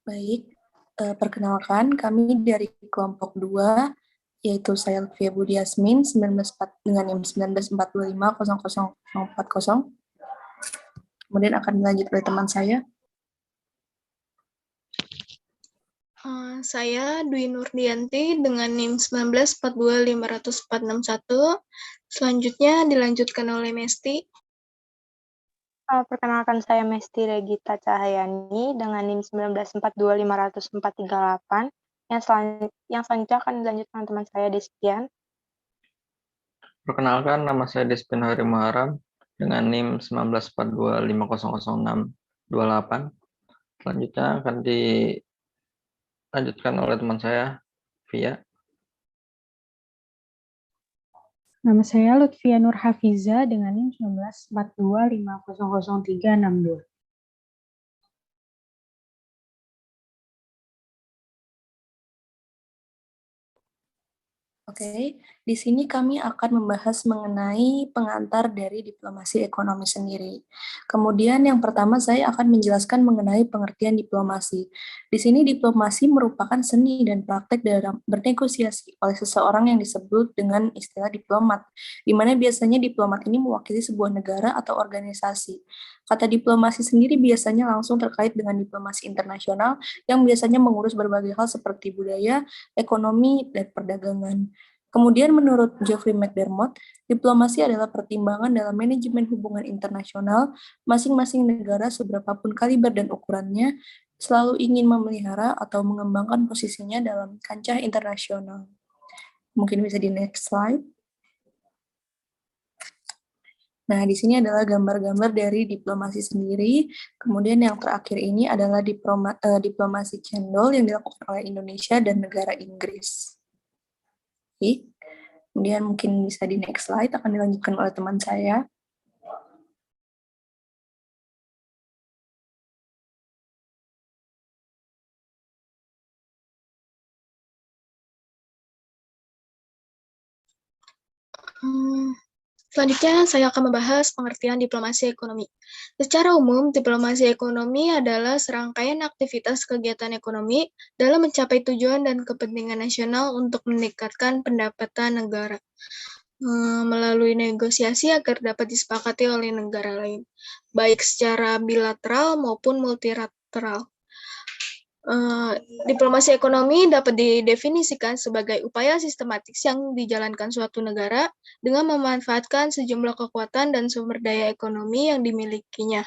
Baik, perkenalkan kami dari kelompok 2, yaitu saya Lutfia Budi Yasmin, dengan NIM 1942500040. Kemudian akan dilanjut oleh teman saya. Saya Dwi Nurdianti dengan NIM 19425461. Selanjutnya dilanjutkan oleh Mesti. Perkenalkan saya Mesti Regita Cahyani dengan NIM 19425438. Yang selanjutnya akan dilanjutkan teman saya Despian. Perkenalkan, nama saya Despian Hari Muharam dengan NIM 1942500628. Selanjutnya akan dilanjutkan oleh teman saya, Via. Nama saya Lutfia Nur Hafiza dengan NIM 1942500362. Oke, di sini kami akan membahas mengenai pengantar dari diplomasi ekonomi sendiri. Kemudian yang pertama saya akan menjelaskan mengenai pengertian diplomasi. Di sini diplomasi merupakan seni dan praktek dalam bernegosiasi oleh seseorang yang disebut dengan istilah diplomat, di mana biasanya diplomat ini mewakili sebuah negara atau organisasi. Kata diplomasi sendiri biasanya langsung terkait dengan diplomasi internasional yang biasanya mengurus berbagai hal seperti budaya, ekonomi, dan perdagangan. Kemudian menurut Geoffrey McDermott, diplomasi adalah pertimbangan dalam manajemen hubungan internasional, masing-masing negara seberapapun kaliber dan ukurannya, selalu ingin memelihara atau mengembangkan posisinya dalam kancah internasional. Mungkin bisa di next slide. Nah, di sini adalah gambar-gambar dari diplomasi sendiri. Kemudian yang terakhir ini adalah diplomasi cendol yang dilakukan oleh Indonesia dan negara Inggris. Oke. Kemudian mungkin bisa di next slide, akan dilanjutkan oleh teman saya. Selanjutnya, saya akan membahas pengertian diplomasi ekonomi. Secara umum, diplomasi ekonomi adalah serangkaian aktivitas kegiatan ekonomi dalam mencapai tujuan dan kepentingan nasional untuk meningkatkan pendapatan negara melalui negosiasi agar dapat disepakati oleh negara lain, baik secara bilateral maupun multilateral. Diplomasi ekonomi dapat didefinisikan sebagai upaya sistematis yang dijalankan suatu negara dengan memanfaatkan sejumlah kekuatan dan sumber daya ekonomi yang dimilikinya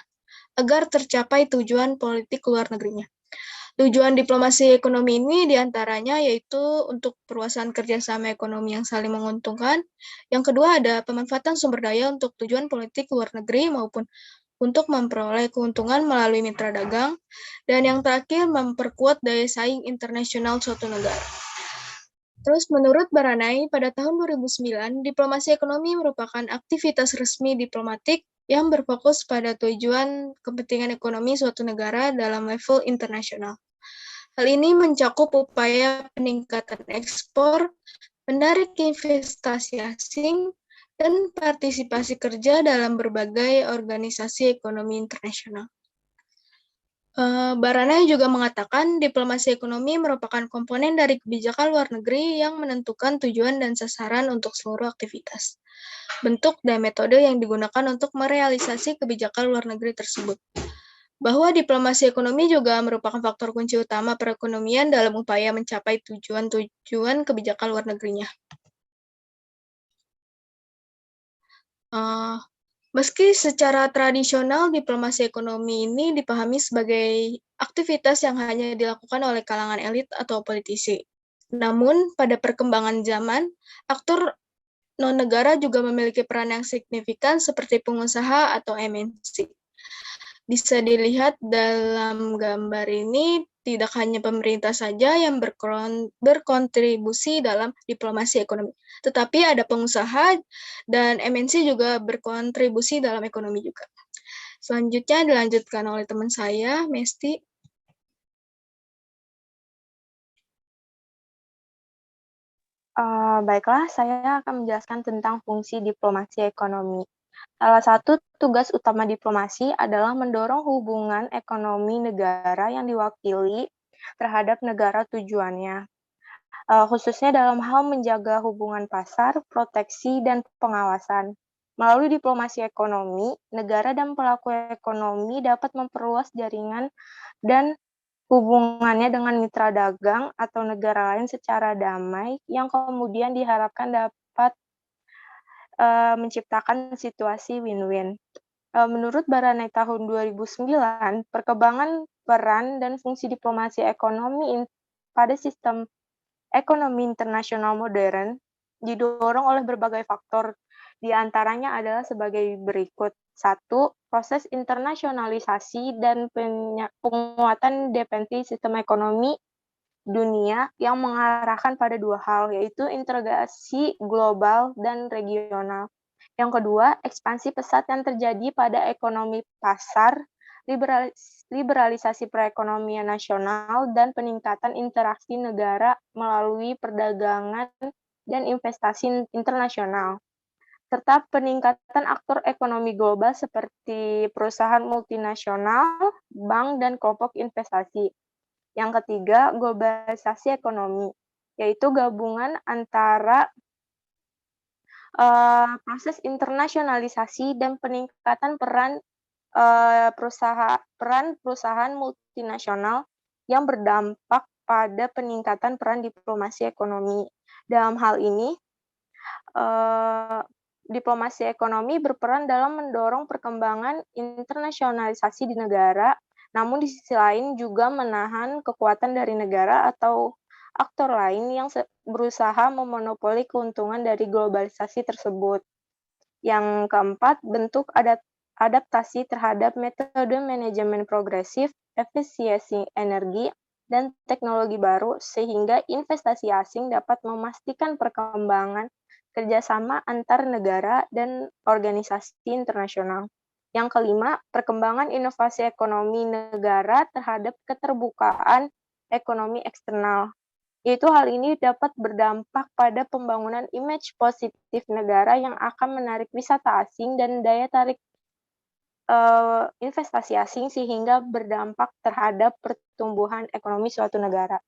agar tercapai tujuan politik luar negerinya. Tujuan diplomasi ekonomi ini diantaranya yaitu untuk perluasan kerjasama ekonomi yang saling menguntungkan. Yang kedua ada pemanfaatan sumber daya untuk tujuan politik luar negeri maupun untuk memperoleh keuntungan melalui mitra dagang, dan yang terakhir memperkuat daya saing internasional suatu negara. Terus menurut Baranai, pada tahun 2009, diplomasi ekonomi merupakan aktivitas resmi diplomatik yang berfokus pada tujuan kepentingan ekonomi suatu negara dalam level internasional. Hal ini mencakup upaya peningkatan ekspor, menarik investasi asing, dan partisipasi kerja dalam berbagai organisasi ekonomi internasional. Baranai juga mengatakan diplomasi ekonomi merupakan komponen dari kebijakan luar negeri yang menentukan tujuan dan sasaran untuk seluruh aktivitas, bentuk dan metode yang digunakan untuk merealisasi kebijakan luar negeri tersebut. Bahwa diplomasi ekonomi juga merupakan faktor kunci utama perekonomian dalam upaya mencapai tujuan-tujuan kebijakan luar negerinya. Meski secara tradisional diplomasi ekonomi ini dipahami sebagai aktivitas yang hanya dilakukan oleh kalangan elit atau politisi. Namun, pada perkembangan zaman, aktor non-negara juga memiliki peran yang signifikan seperti pengusaha atau MNC. Bisa dilihat dalam gambar ini, tidak hanya pemerintah saja yang berkontribusi dalam diplomasi ekonomi, tetapi ada pengusaha dan MNC juga berkontribusi dalam ekonomi juga. Selanjutnya dilanjutkan oleh teman saya, Mesti. Baiklah, saya akan menjelaskan tentang fungsi diplomasi ekonomi. Salah satu tugas utama diplomasi adalah mendorong hubungan ekonomi negara yang diwakili terhadap negara tujuannya, khususnya dalam hal menjaga hubungan pasar, proteksi, dan pengawasan. Melalui diplomasi ekonomi, negara dan pelaku ekonomi dapat memperluas jaringan dan hubungannya dengan mitra dagang atau negara lain secara damai, yang kemudian diharapkan dapat menciptakan situasi win-win. Menurut Baranai tahun 2009, perkembangan peran dan fungsi diplomasi ekonomi pada sistem ekonomi internasional modern didorong oleh berbagai faktor, di antaranya adalah sebagai berikut. 1. Proses internasionalisasi dan penguatan dependensi sistem ekonomi dunia yang mengarahkan pada dua hal, yaitu integrasi global dan regional. Yang kedua, ekspansi pesat yang terjadi pada ekonomi pasar, liberalisasi perekonomian nasional, dan peningkatan interaksi negara melalui perdagangan dan investasi internasional, serta peningkatan aktor ekonomi global seperti perusahaan multinasional, bank, dan kelompok investasi. Yang ketiga, globalisasi ekonomi, yaitu gabungan antara proses internasionalisasi dan peningkatan peran perusahaan multinasional yang berdampak pada peningkatan peran diplomasi ekonomi. Dalam hal ini, diplomasi ekonomi berperan dalam mendorong perkembangan internasionalisasi di negara, namun di sisi lain juga menahan kekuatan dari negara atau aktor lain yang berusaha memonopoli keuntungan dari globalisasi tersebut. Yang keempat, bentuk adaptasi terhadap metode manajemen progresif, efisiensi energi, dan teknologi baru, sehingga investasi asing dapat memastikan perkembangan kerjasama antar negara dan organisasi internasional. Yang kelima, perkembangan inovasi ekonomi negara terhadap keterbukaan ekonomi eksternal, yaitu hal ini dapat berdampak pada pembangunan image positif negara yang akan menarik wisata asing dan daya tarik investasi asing sehingga berdampak terhadap pertumbuhan ekonomi suatu negara.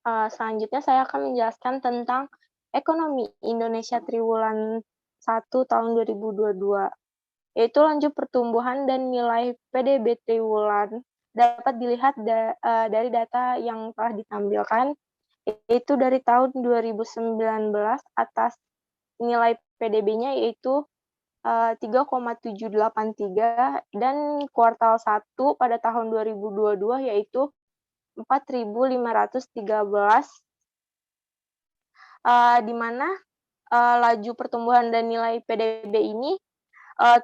Selanjutnya saya akan menjelaskan tentang ekonomi Indonesia triwulan 1 tahun 2022, yaitu laju pertumbuhan dan nilai PDB triwulan dapat dilihat dari data yang telah ditampilkan, yaitu dari tahun 2019 atas nilai PDB-nya yaitu 3,783 dan kuartal 1 pada tahun 2022 yaitu 4.513, di mana laju pertumbuhan dan nilai PDB ini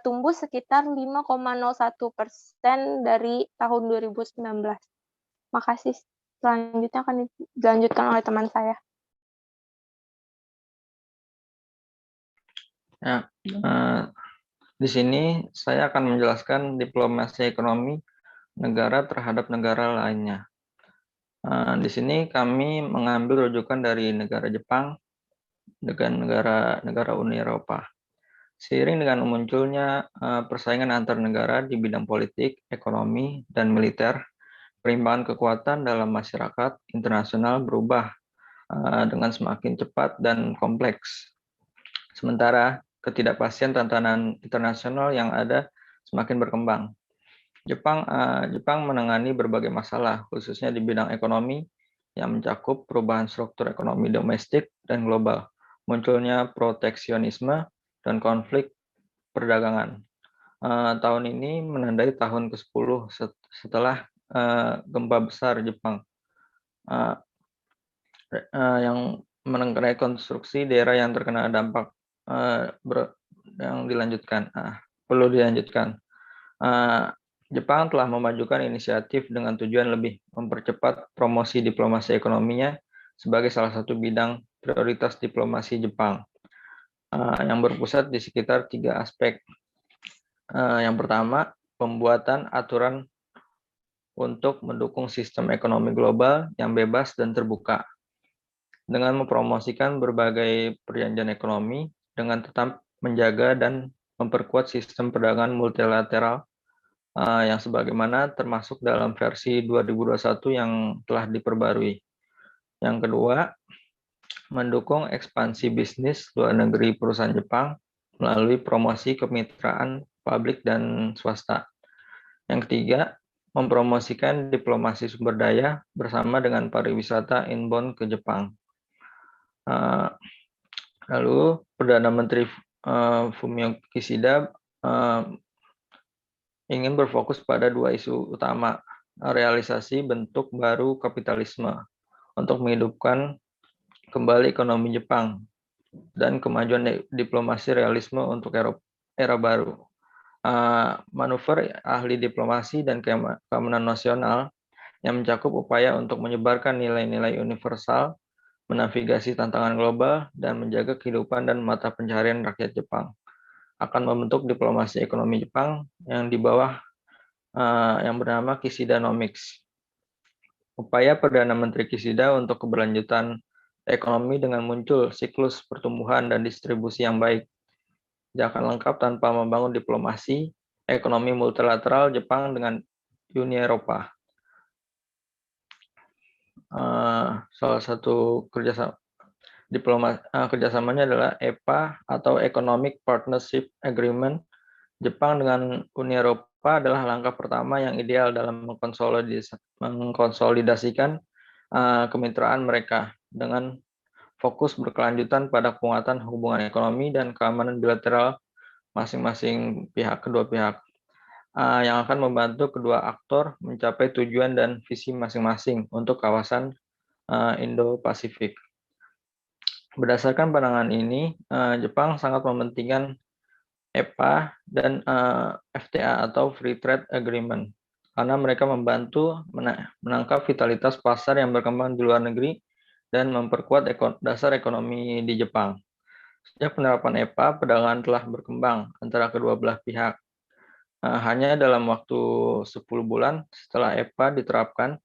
tumbuh sekitar 5,01% dari tahun 2019. Makasih. Selanjutnya akan dilanjutkan oleh teman saya. Ya, di sini saya akan menjelaskan diplomasi ekonomi negara terhadap negara lainnya. Di sini kami mengambil rujukan dari negara Jepang dengan negara Uni Eropa. Seiring dengan munculnya persaingan antar negara di bidang politik, ekonomi, dan militer, perimbangan kekuatan dalam masyarakat internasional berubah dengan semakin cepat dan kompleks. Sementara ketidakpastian tantangan internasional yang ada semakin berkembang. Jepang menangani berbagai masalah, khususnya di bidang ekonomi yang mencakup perubahan struktur ekonomi domestik dan global, munculnya proteksionisme dan konflik perdagangan. Tahun ini menandai tahun ke-10 setelah gempa besar Jepang yang merekonstruksi daerah yang terkena dampak yang dilanjutkan. Perlu dilanjutkan. Jepang telah memajukan inisiatif dengan tujuan lebih mempercepat promosi diplomasi ekonominya sebagai salah satu bidang prioritas diplomasi Jepang yang berpusat di sekitar 3 aspek. Yang pertama, pembuatan aturan untuk mendukung sistem ekonomi global yang bebas dan terbuka, dengan mempromosikan berbagai perjanjian ekonomi dengan tetap menjaga dan memperkuat sistem perdagangan multilateral yang sebagaimana termasuk dalam versi 2021 yang telah diperbarui. Yang kedua, mendukung ekspansi bisnis luar negeri perusahaan Jepang melalui promosi kemitraan publik dan swasta. Yang ketiga, mempromosikan diplomasi sumber daya bersama dengan pariwisata inbound ke Jepang. Lalu Perdana Menteri Fumio Kishida ingin berfokus pada dua isu utama, realisasi bentuk baru kapitalisme untuk menghidupkan kembali ekonomi Jepang dan kemajuan diplomasi realisme untuk era baru. Manuver ahli diplomasi dan keamanan nasional yang mencakup upaya untuk menyebarkan nilai-nilai universal, menavigasi tantangan global, dan menjaga kehidupan dan mata pencaharian rakyat Jepang. Akan membentuk diplomasi ekonomi Jepang yang di bawah yang bernama Kishidanomics. Upaya Perdana Menteri Kishida untuk keberlanjutan ekonomi dengan muncul siklus pertumbuhan dan distribusi yang baik. Tidak akan lengkap tanpa membangun diplomasi ekonomi multilateral Jepang dengan Uni Eropa. Salah satu kerjasamanya adalah EPA atau Economic Partnership Agreement. Jepang dengan Uni Eropa adalah langkah pertama yang ideal dalam mengkonsolidasikan kemitraan mereka dengan fokus berkelanjutan pada penguatan hubungan ekonomi dan keamanan bilateral masing-masing kedua pihak, yang akan membantu kedua aktor mencapai tujuan dan visi masing-masing untuk kawasan Indo-Pasifik. Berdasarkan pandangan ini, Jepang sangat mementingkan EPA dan FTA atau Free Trade Agreement karena mereka membantu menangkap vitalitas pasar yang berkembang di luar negeri dan memperkuat dasar ekonomi di Jepang. Sejak penerapan EPA, perdagangan telah berkembang antara kedua belah pihak. Hanya dalam waktu 10 bulan setelah EPA diterapkan,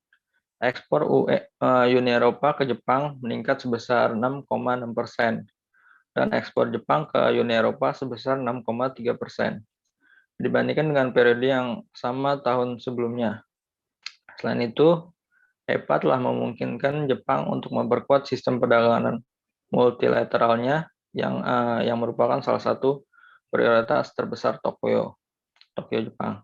ekspor Uni Eropa ke Jepang meningkat sebesar 6,6%. Dan ekspor Jepang ke Uni Eropa sebesar 6,3% dibandingkan dengan periode yang sama tahun sebelumnya. Selain itu, EPA telah memungkinkan Jepang untuk memperkuat sistem perdagangan multilateralnya yang merupakan salah satu prioritas terbesar Tokyo Jepang.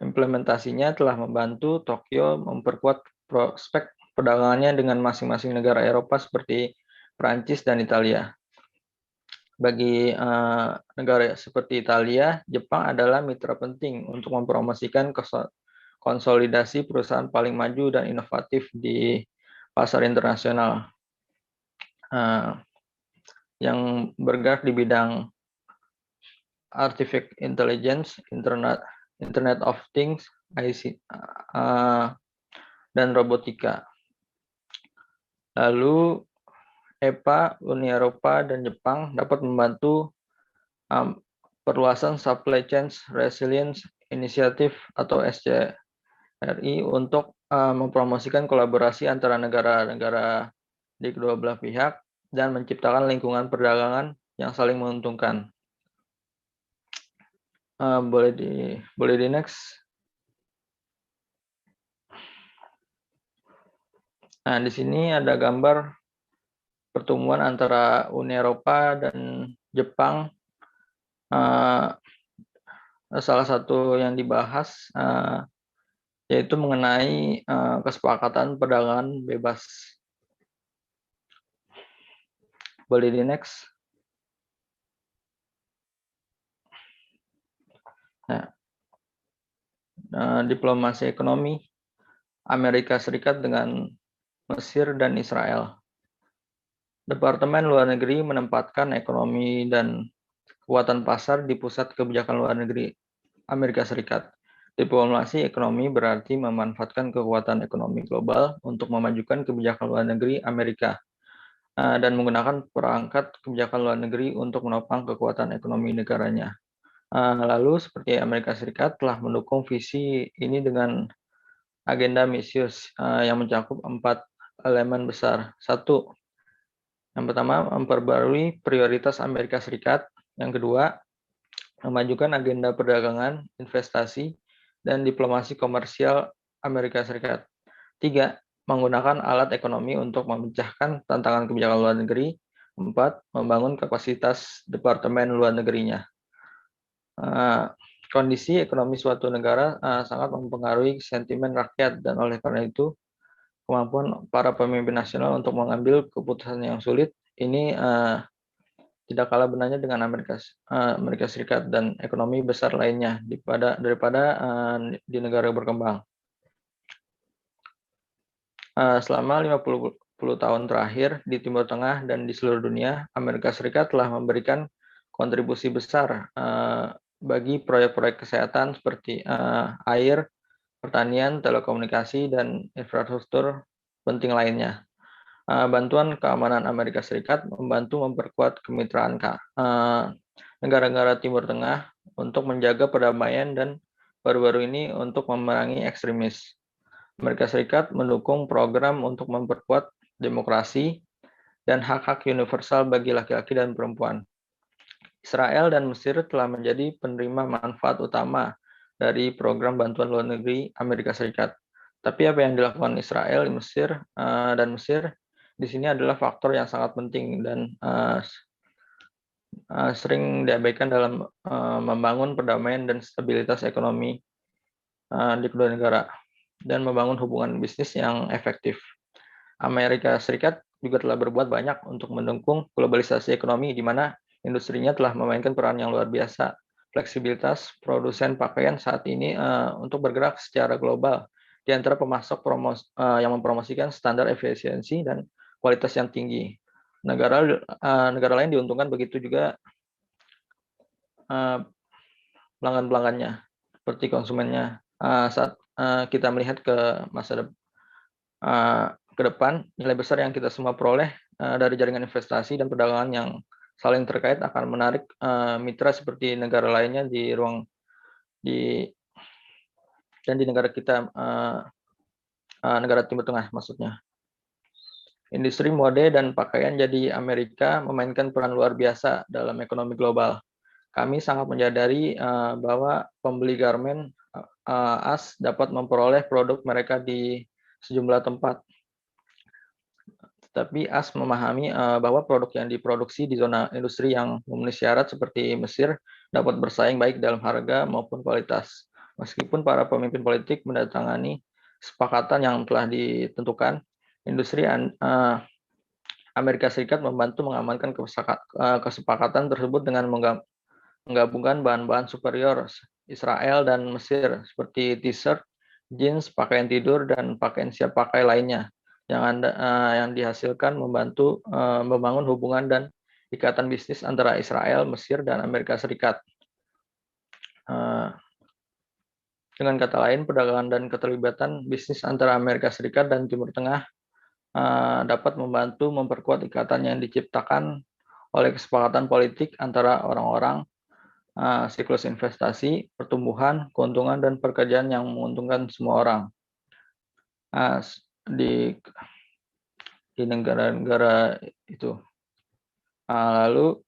Implementasinya telah membantu Tokyo memperkuat prospek perdagangannya dengan masing-masing negara Eropa seperti Prancis dan Italia. Bagi negara seperti Italia, Jepang adalah mitra penting untuk mempromosikan konsolidasi perusahaan paling maju dan inovatif di pasar internasional yang bergerak di bidang artificial intelligence, Internet of Things, IC, dan robotika. Lalu EPA, Uni Eropa, dan Jepang dapat membantu perluasan Supply Chain Resilience Initiative atau SCRI untuk mempromosikan kolaborasi antara negara-negara di kedua belah pihak dan menciptakan lingkungan perdagangan yang saling menguntungkan. Boleh di next. Nah, di sini ada gambar pertemuan antara Uni Eropa dan Jepang. Salah satu yang dibahas yaitu mengenai kesepakatan perdagangan bebas. Boleh di next. Diplomasi ekonomi Amerika Serikat dengan Mesir dan Israel. Departemen Luar Negeri menempatkan ekonomi dan kekuatan pasar di pusat kebijakan luar negeri Amerika Serikat. Diplomasi ekonomi berarti memanfaatkan kekuatan ekonomi global untuk memajukan kebijakan luar negeri Amerika dan menggunakan perangkat kebijakan luar negeri untuk menopang kekuatan ekonomi negaranya. Lalu seperti Amerika Serikat telah mendukung visi ini dengan agenda misius yang mencakup 4 elemen besar. 1. Yang pertama, memperbarui prioritas Amerika Serikat Yang kedua, memajukan agenda perdagangan, investasi, dan diplomasi komersial Amerika Serikat. 3. Menggunakan alat ekonomi untuk memecahkan tantangan kebijakan luar negeri. 4. Membangun kapasitas departemen luar negerinya. Kondisi ekonomi suatu negara sangat mempengaruhi sentimen rakyat, dan oleh karena itu kemampuan para pemimpin nasional untuk mengambil keputusan yang sulit ini tidak kalah benarnya dengan Amerika Serikat dan ekonomi besar lainnya daripada di negara berkembang. Selama 50 tahun terakhir di Timur Tengah dan di seluruh dunia, Amerika Serikat telah memberikan kontribusi besar bagi proyek-proyek kesehatan seperti air, pertanian, telekomunikasi, dan infrastruktur penting lainnya. Bantuan keamanan Amerika Serikat membantu memperkuat kemitraan negara-negara Timur Tengah untuk menjaga perdamaian dan baru-baru ini untuk memerangi ekstremis. Amerika Serikat mendukung program untuk memperkuat demokrasi dan hak-hak universal bagi laki-laki dan perempuan. Israel dan Mesir telah menjadi penerima manfaat utama dari program bantuan luar negeri Amerika Serikat. Tapi apa yang dilakukan Israel, Mesir, dan Mesir di sini adalah faktor yang sangat penting dan sering diabaikan dalam membangun perdamaian dan stabilitas ekonomi di kedua negara dan membangun hubungan bisnis yang efektif. Amerika Serikat juga telah berbuat banyak untuk mendukung globalisasi ekonomi di mana industrinya telah memainkan peran yang luar biasa. Fleksibilitas produsen pakaian saat ini untuk bergerak secara global di antara pemasok yang mempromosikan standar efisiensi dan kualitas yang tinggi. Negara lain diuntungkan begitu juga pelanggan-pelanggannya seperti konsumennya. Saat kita melihat ke masa ke depan, nilai besar yang kita semua peroleh dari jaringan investasi dan perdagangan yang saling terkait akan menarik mitra seperti negara lainnya di negara kita, negara Timur Tengah maksudnya. Industri mode dan pakaian jadi Amerika memainkan peran luar biasa dalam ekonomi global. Kami sangat menyadari bahwa pembeli garmen AS dapat memperoleh produk mereka di sejumlah tempat. Tetapi AS memahami bahwa produk yang diproduksi di zona industri yang memenuhi syarat seperti Mesir dapat bersaing baik dalam harga maupun kualitas. Meskipun para pemimpin politik mendatangani kesepakatan yang telah ditentukan, industri Amerika Serikat membantu mengamankan kesepakatan tersebut dengan menggabungkan bahan-bahan superior Israel dan Mesir seperti t-shirt, jeans, pakaian tidur, dan pakaian siap pakai lainnya yang dihasilkan membantu membangun hubungan dan ikatan bisnis antara Israel, Mesir, dan Amerika Serikat. Dengan kata lain, perdagangan dan keterlibatan bisnis antara Amerika Serikat dan Timur Tengah dapat membantu memperkuat ikatan yang diciptakan oleh kesepakatan politik antara orang-orang, siklus investasi, pertumbuhan, keuntungan, dan pekerjaan yang menguntungkan semua orang. Di negara-negara itu. Lalu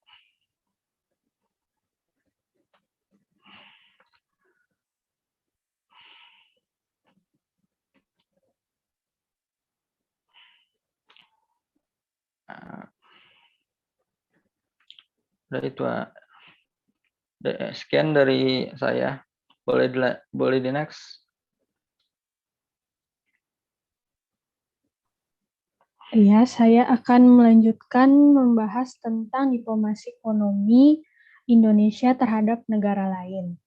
itu sekian dari saya. Boleh di next. Iya, saya akan melanjutkan membahas tentang diplomasi ekonomi Indonesia terhadap negara lain.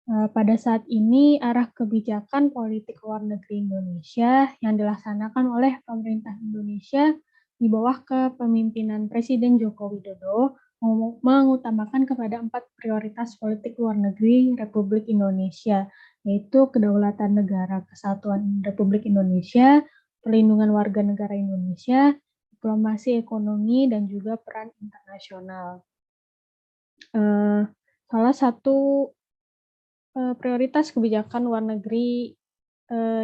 Pada saat ini, arah kebijakan politik luar negeri Indonesia yang dilaksanakan oleh pemerintah Indonesia di bawah kepemimpinan Presiden Joko Widodo mengutamakan kepada 4 prioritas politik luar negeri Republik Indonesia, yaitu kedaulatan negara kesatuan Republik Indonesia, perlindungan warga negara Indonesia, diplomasi ekonomi, dan juga peran internasional. Salah satu prioritas kebijakan luar negeri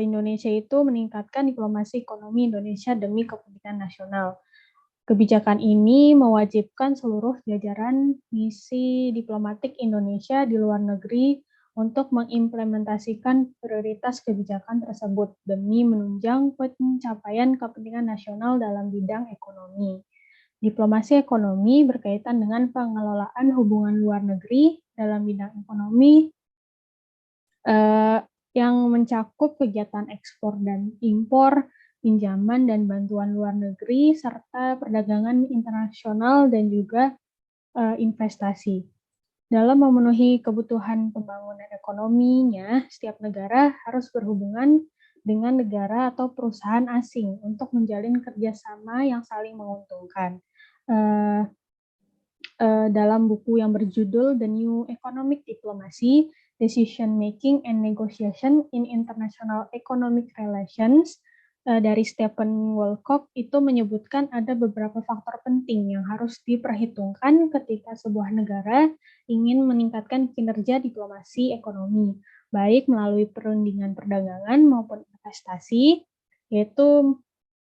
Indonesia itu meningkatkan diplomasi ekonomi Indonesia demi kepentingan nasional. Kebijakan ini mewajibkan seluruh jajaran misi diplomatik Indonesia di luar negeri untuk mengimplementasikan prioritas kebijakan tersebut demi menunjang pencapaian kepentingan nasional dalam bidang ekonomi. Diplomasi ekonomi berkaitan dengan pengelolaan hubungan luar negeri dalam bidang ekonomi yang mencakup kegiatan ekspor dan impor, pinjaman dan bantuan luar negeri, serta perdagangan internasional dan juga investasi. Dalam memenuhi kebutuhan pembangunan ekonominya, setiap negara harus berhubungan dengan negara atau perusahaan asing untuk menjalin kerjasama yang saling menguntungkan. Dalam buku yang berjudul The New Economic Diplomacy, Decision Making and Negotiation in International Economic Relations, dari Stephen Wolkoff itu menyebutkan ada beberapa faktor penting yang harus diperhitungkan ketika sebuah negara ingin meningkatkan kinerja diplomasi ekonomi, baik melalui perundingan perdagangan maupun investasi, yaitu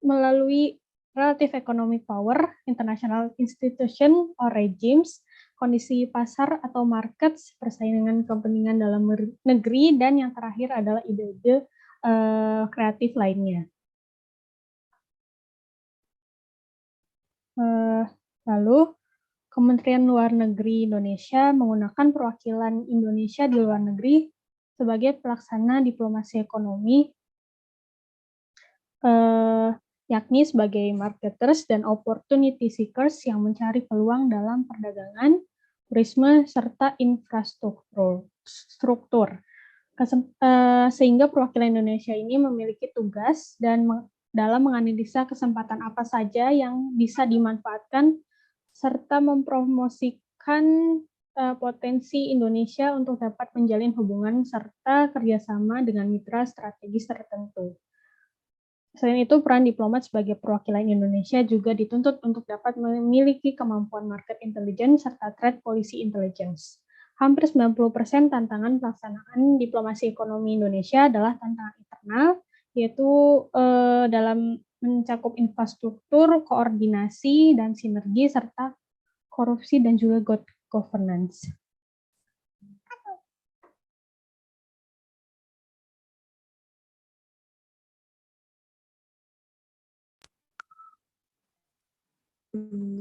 melalui relative economic power, international institution or regimes, kondisi pasar atau markets, persaingan kepentingan dalam negeri, dan yang terakhir adalah ide-ide kreatif lainnya. Lalu, Kementerian Luar Negeri Indonesia menggunakan perwakilan Indonesia di luar negeri sebagai pelaksana diplomasi ekonomi, yakni sebagai marketers dan opportunity seekers yang mencari peluang dalam perdagangan, turisme, serta infrastruktur. Sehingga perwakilan Indonesia ini memiliki tugas dalam menganalisa kesempatan apa saja yang bisa dimanfaatkan serta mempromosikan potensi Indonesia untuk dapat menjalin hubungan serta kerjasama dengan mitra strategis tertentu. Selain itu, peran diplomat sebagai perwakilan Indonesia juga dituntut untuk dapat memiliki kemampuan market intelligence serta trade policy intelligence. Hampir 90% tantangan pelaksanaan diplomasi ekonomi Indonesia adalah tantangan internal, yaitu dalam mencakup infrastruktur, koordinasi, dan sinergi, serta korupsi dan juga good governance.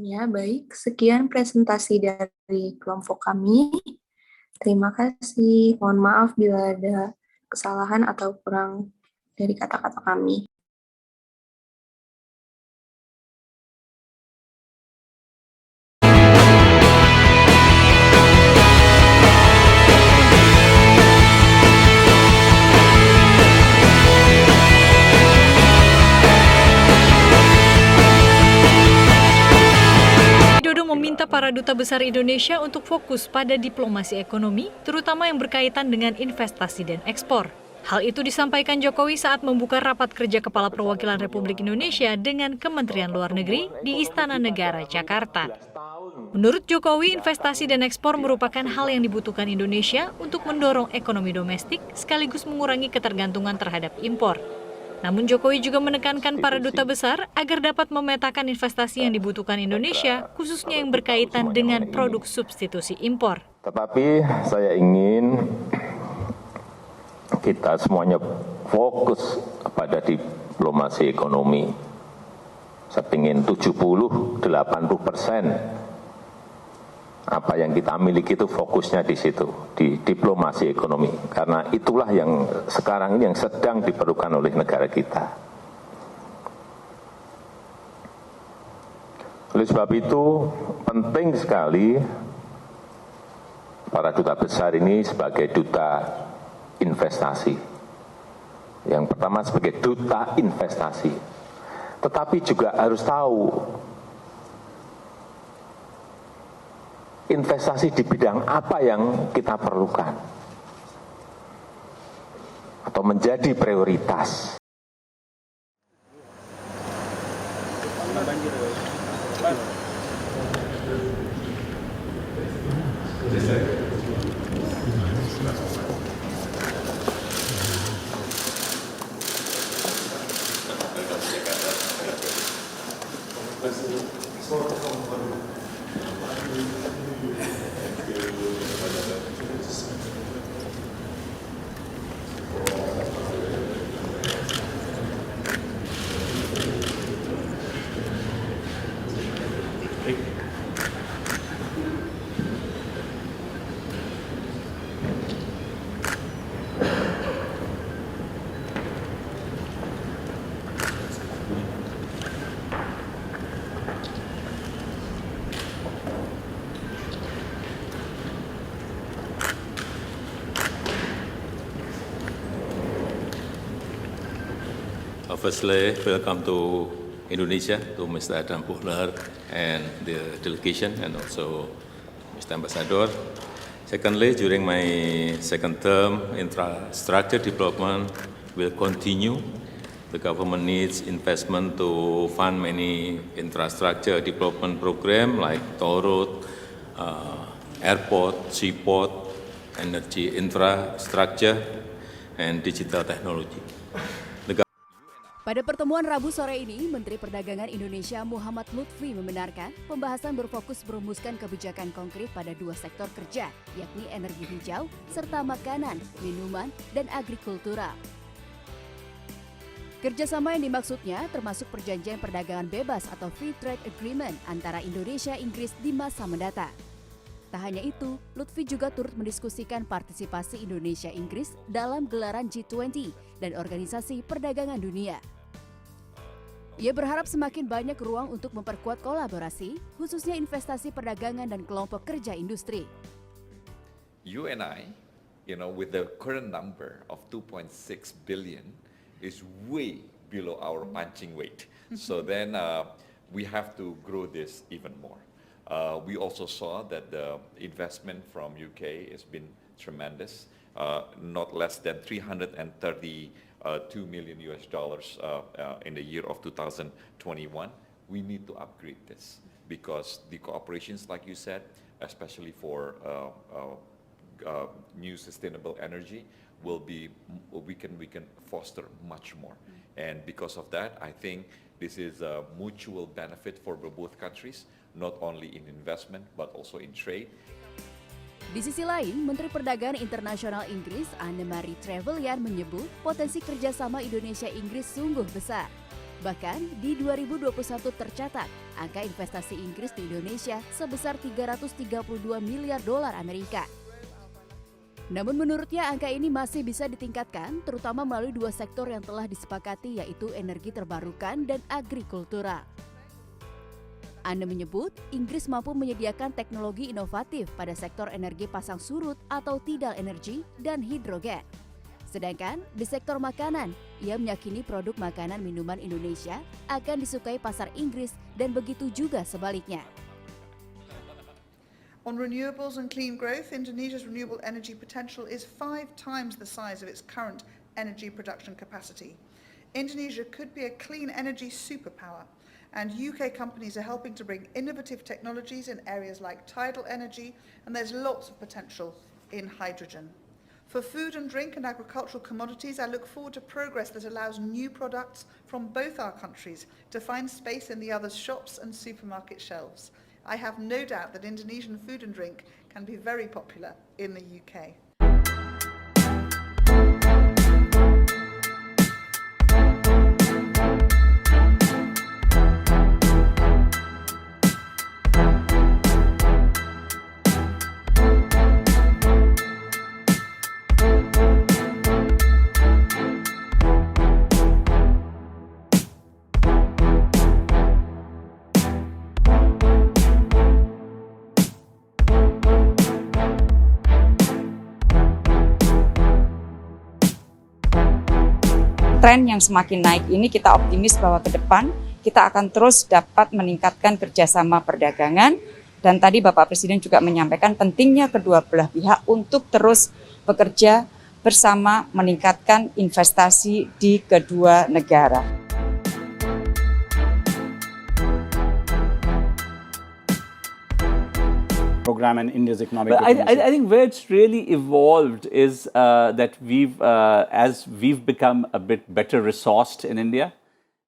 Ya, baik. Sekian presentasi dari kelompok kami. Terima kasih. Mohon maaf bila ada kesalahan atau kurang dari kata-kata kami. Meminta para duta besar Indonesia untuk fokus pada diplomasi ekonomi, terutama yang berkaitan dengan investasi dan ekspor. Hal itu disampaikan Jokowi saat membuka rapat kerja Kepala Perwakilan Republik Indonesia dengan Kementerian Luar Negeri di Istana Negara, Jakarta. Menurut Jokowi, investasi dan ekspor merupakan hal yang dibutuhkan Indonesia untuk mendorong ekonomi domestik sekaligus mengurangi ketergantungan terhadap impor. Namun Jokowi juga menekankan para duta besar agar dapat memetakan investasi yang dibutuhkan Indonesia, khususnya yang berkaitan dengan produk substitusi impor. Tetapi saya ingin kita semuanya fokus pada diplomasi ekonomi. Saya ingin 70-80% apa yang kita miliki itu fokusnya di situ, di diplomasi ekonomi. Karena itulah yang sekarang ini yang sedang diperlukan oleh negara kita. Oleh sebab itu, penting sekali para duta besar ini sebagai duta investasi. Yang pertama sebagai duta investasi. Tetapi juga harus tahu investasi di bidang apa yang kita perlukan atau menjadi prioritas. Firstly, welcome to Indonesia, to Mr. Adam Puhler and the delegation, and also Mr. Ambassador. Secondly, during my second term, infrastructure development will continue. The government needs investment to fund many infrastructure development programs like toll road, airport, seaport, energy infrastructure, and digital technology. Pada pertemuan Rabu sore ini, Menteri Perdagangan Indonesia Muhammad Lutfi membenarkan pembahasan berfokus merumuskan kebijakan konkret pada dua sektor kerja, yakni energi hijau, serta makanan, minuman, dan agrikultural. Kerjasama yang dimaksudnya termasuk perjanjian perdagangan bebas atau Free Trade Agreement antara Indonesia-Inggris di masa mendatang. Tak hanya itu, Lutfi juga turut mendiskusikan partisipasi Indonesia-Inggris dalam gelaran G20 dan Organisasi Perdagangan Dunia. Ia berharap semakin banyak ruang untuk memperkuat kolaborasi, khususnya investasi perdagangan dan kelompok kerja industri. You and I, with the current number of 2.6 billion, is way below our punching weight. So then we have to grow this even more. We also saw that the investment from UK has been tremendous, not less than $332 million in the year of 2021. We need to upgrade this because the cooperations, like you said, especially for new sustainable energy, we can foster much more. And because of that, I think this is a mutual benefit for both countries, not only in investment but also in trade. Di sisi lain, Menteri Perdagangan Internasional Inggris Anne-Marie Trevelyan menyebut potensi kerjasama Indonesia-Inggris sungguh besar. Bahkan di 2021 tercatat angka investasi Inggris di Indonesia sebesar 332 miliar dolar Amerika. Namun menurutnya angka ini masih bisa ditingkatkan, terutama melalui dua sektor yang telah disepakati, yaitu energi terbarukan dan agrikultural. Anne menyebut Inggris mampu menyediakan teknologi inovatif pada sektor energi pasang surut atau tidal energi dan hidrogen. Sedangkan di sektor makanan, ia meyakini produk makanan minuman Indonesia akan disukai pasar Inggris dan begitu juga sebaliknya. On renewables and clean growth, Indonesia's renewable energy potential is 5 times the size of its current energy production capacity. Indonesia could be a clean energy superpower, and UK companies are helping to bring innovative technologies in areas like tidal energy, and there's lots of potential in hydrogen. For food and drink and agricultural commodities, I look forward to progress that allows new products from both our countries to find space in the other's shops and supermarket shelves. I have no doubt that Indonesian food and drink can be very popular in the UK. Tren yang semakin naik ini kita optimis bahwa ke depan kita akan terus dapat meningkatkan kerjasama perdagangan, dan tadi Bapak Presiden juga menyampaikan pentingnya kedua belah pihak untuk terus bekerja bersama meningkatkan investasi di kedua negara. Program and India's economic diplomacy. I think where it's really evolved is that as we've become a bit better resourced in India,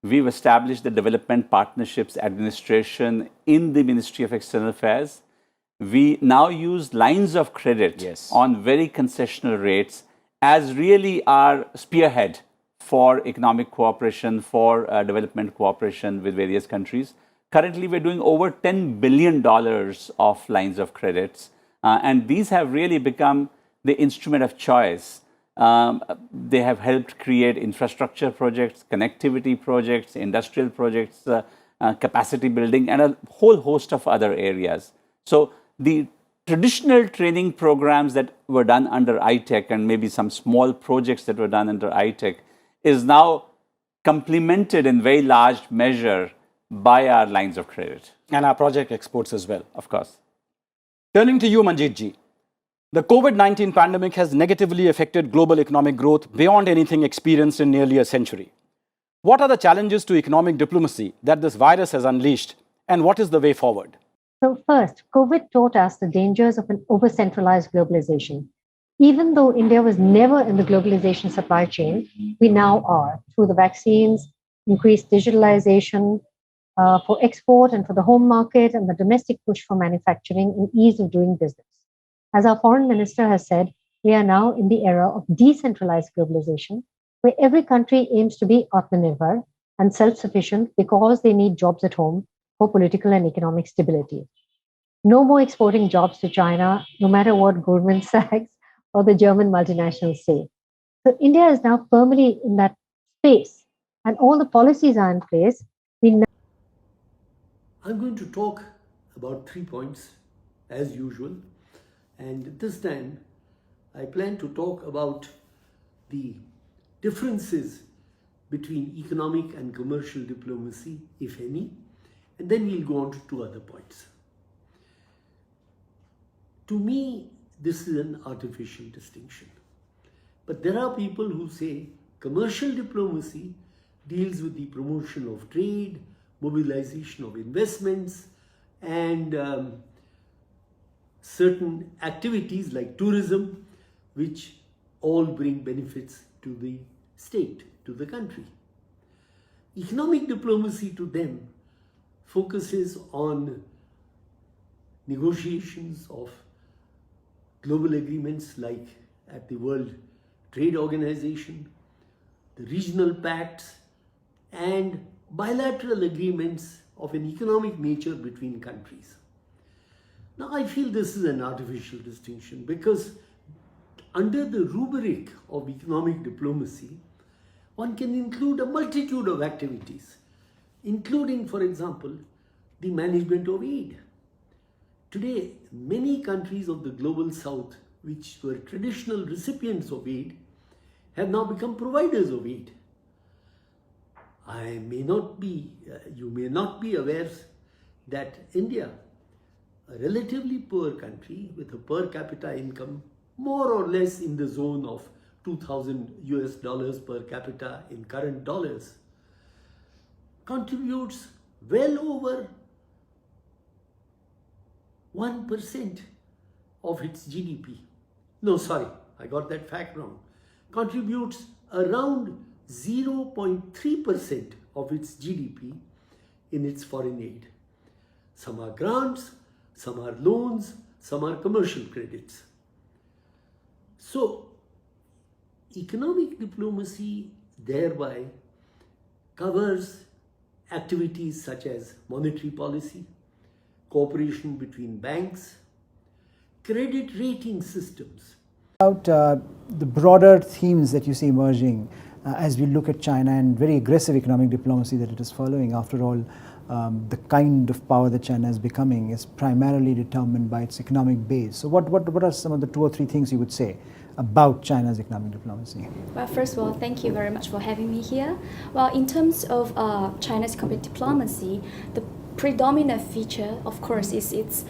We've established the Development Partnerships Administration in the Ministry of External Affairs. We now use lines of credit on very concessional rates as really our spearhead for economic cooperation, for development cooperation with various countries. Currently, we're doing over $10 billion of lines of credits, and these have really become the instrument of choice. They have helped create infrastructure projects, connectivity projects, industrial projects, capacity building, and a whole host of other areas. So the traditional training programs that were done under ITEC and maybe some small projects that were done under ITEC is now complemented in very large measure by our lines of credit. And our project exports as well. Of course. Turning to you, Manjeet ji. The COVID-19 pandemic has negatively affected global economic growth beyond anything experienced in nearly a century. What are the challenges to economic diplomacy that this virus has unleashed, and what is the way forward? So first, COVID taught us the dangers of an over-centralized globalization. Even though India was never in the globalization supply chain, we now are through the vaccines, increased digitalization for export and for the home market, and the domestic push for manufacturing and ease of doing business. As our foreign minister has said, we are now in the era of decentralized globalization, where every country aims to be Atmanirbhar and self-sufficient because they need jobs at home for political and economic stability. No more exporting jobs to China, no matter what Goldman Sachs or the German multinationals say. So India is now firmly in that space, and all the policies are in place. I'm going to talk about 3 points, as usual. And this time, I plan to talk about the differences between economic and commercial diplomacy, if any, and then we'll go on to 2 other points. To me, this is an artificial distinction. But there are people who say commercial diplomacy deals with the promotion of trade, mobilization of investments, and certain activities like tourism, which all bring benefits to the state, to the country. Economic diplomacy to them focuses on negotiations of global agreements like at the World Trade Organization, the regional pacts, and bilateral agreements of an economic nature between countries. Now, I feel this is an artificial distinction because under the rubric of economic diplomacy, one can include a multitude of activities, including, for example, the management of aid. Today, many countries of the global south, which were traditional recipients of aid, have now become providers of aid. You may not be aware that India, a relatively poor country with a per capita income more or less in the zone of $2,000 per capita in current dollars, contributes well over 1% of its GDP. No, sorry, I got that fact wrong. Contributes around 0.3% of its GDP in its foreign aid. Some are grants, some are loans, some are commercial credits. So, economic diplomacy thereby covers activities such as monetary policy, cooperation between banks, credit rating systems. About the broader themes that you see emerging as we look at China and very aggressive economic diplomacy that it is following. After all, the kind of power that China is becoming is primarily determined by its economic base. So what are some of the 2 or 3 things you would say about China's economic diplomacy? Well, first of all, thank you very much for having me here. Well, in terms of China's economic diplomacy, the predominant feature, of course, is its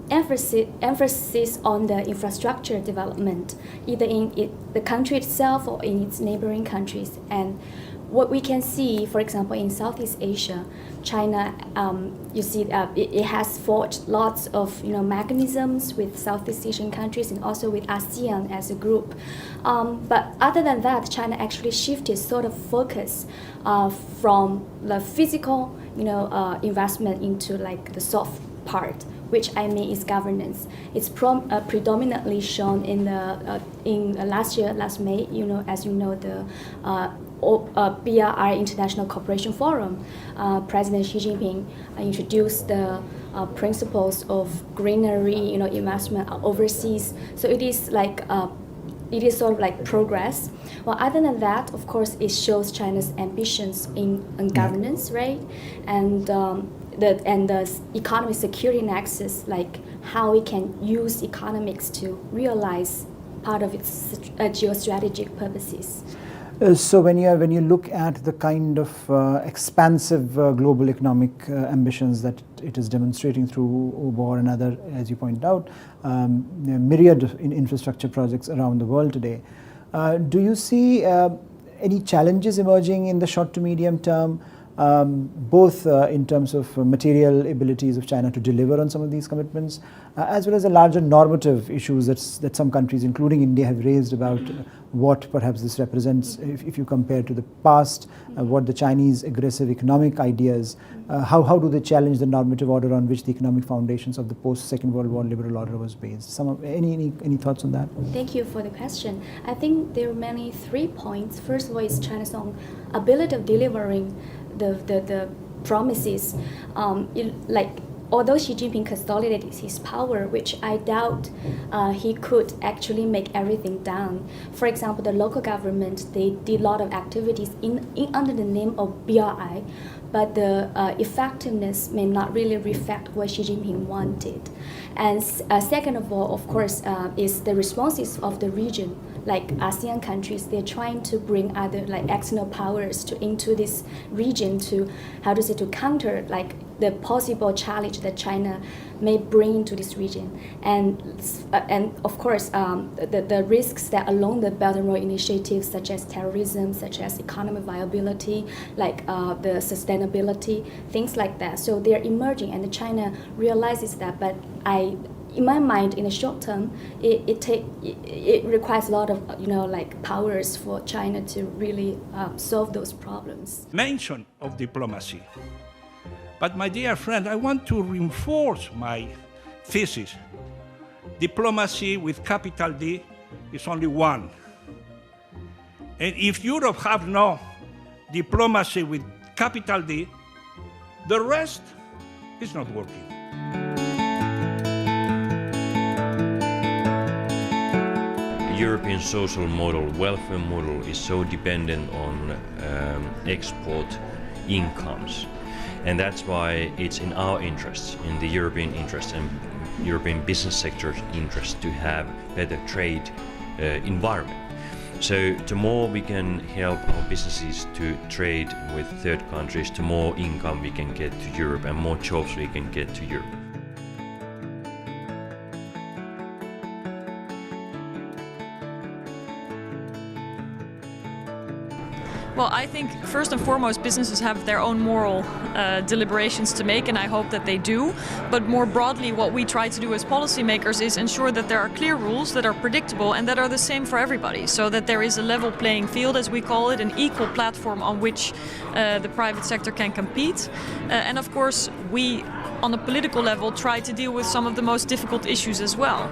emphasis on the infrastructure development, either in the country itself or in its neighboring countries. And what we can see, for example, in Southeast Asia, China, you see it has forged lots of mechanisms with Southeast Asian countries and also with ASEAN as a group. But other than that, China actually shifted sort of focus from the physical investment into like the soft part, which I mean is governance. It's predominantly shown in last May. As you know, the BRI International Cooperation Forum, President Xi Jinping introduced the principles of greenery, investment overseas. So it is like it is sort of like progress. Well, other than that, of course, it shows China's ambitions in governance, right? And the economic security and access, like how we can use economics to realize part of its geostrategic purposes. So when you look at the kind of expansive global economic ambitions that it is demonstrating through OBOR and other, as you point out, myriad infrastructure projects around the world today, do you see any challenges emerging in the short to medium term, both in terms of material abilities of China to deliver on some of these commitments, as well as the larger normative issues that some countries, including India, have raised about what perhaps this represents if you compare to the past, what the Chinese aggressive economic ideas, how do they challenge the normative order on which the economic foundations of the post-Second World War liberal order was based? Any thoughts on that? Thank you for the question. I think there are mainly 3 points. First of all is China's own ability of delivering the promises. Although Xi Jinping consolidated his power, which I doubt he could actually make everything done. For example, the local government, they did a lot of activities under the name of BRI, but the effectiveness may not really reflect what Xi Jinping wanted. And second of all, of course, is the responses of the region. Like ASEAN countries, they're trying to bring other like external powers into this region to counter like the possible challenge that China may bring into this region, and of course the risks that along the Belt and Road Initiative, such as terrorism, such as economic viability, like the sustainability, things like that. So they're emerging, and China realizes that. But in my mind, in the short term, it requires a lot of like powers for China to really solve those problems. Mention of diplomacy, but my dear friend, I want to reinforce my thesis. Diplomacy with capital D is only one, and if Europe have no diplomacy with capital D, the rest is not working. European social model, welfare model, is so dependent on export incomes, and that's why it's in our interests, in the European interest and European business sector's interest, to have better trade environment. So the more we can help our businesses to trade with third countries, the more income we can get to Europe and more jobs we can get to Europe. Well, I think first and foremost businesses have their own moral deliberations to make, and I hope that they do. But more broadly, what we try to do as policymakers is ensure that there are clear rules that are predictable and that are the same for everybody, so that there is a level playing field, as we call it, an equal platform on which the private sector can compete. And of course, we on a political level try to deal with some of the most difficult issues as well,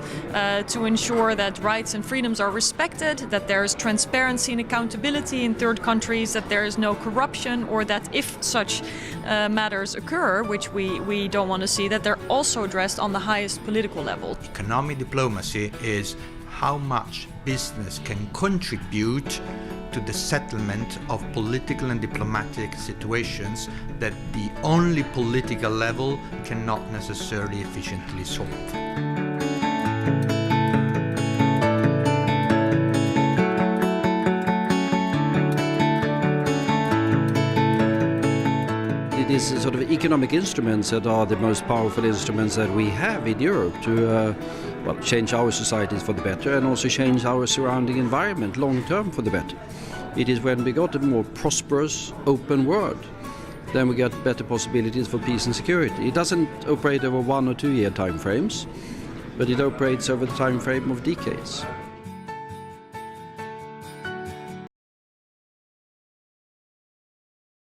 to ensure that rights and freedoms are respected, that there is transparency and accountability in third countries, that there is no corruption, or that if such matters occur, which we don't want to see, that they're also addressed on the highest political level. Economic diplomacy is how much business can contribute to the settlement of political and diplomatic situations that the only political level cannot necessarily efficiently solve. It is sort of economic instruments that are the most powerful instruments that we have in Europe to change our societies for the better and also change our surrounding environment long term for the better. It is when we got a more prosperous, open world, then we get better possibilities for peace and security. It doesn't operate over 1 or 2 year time frames, but it operates over the time frame of decades.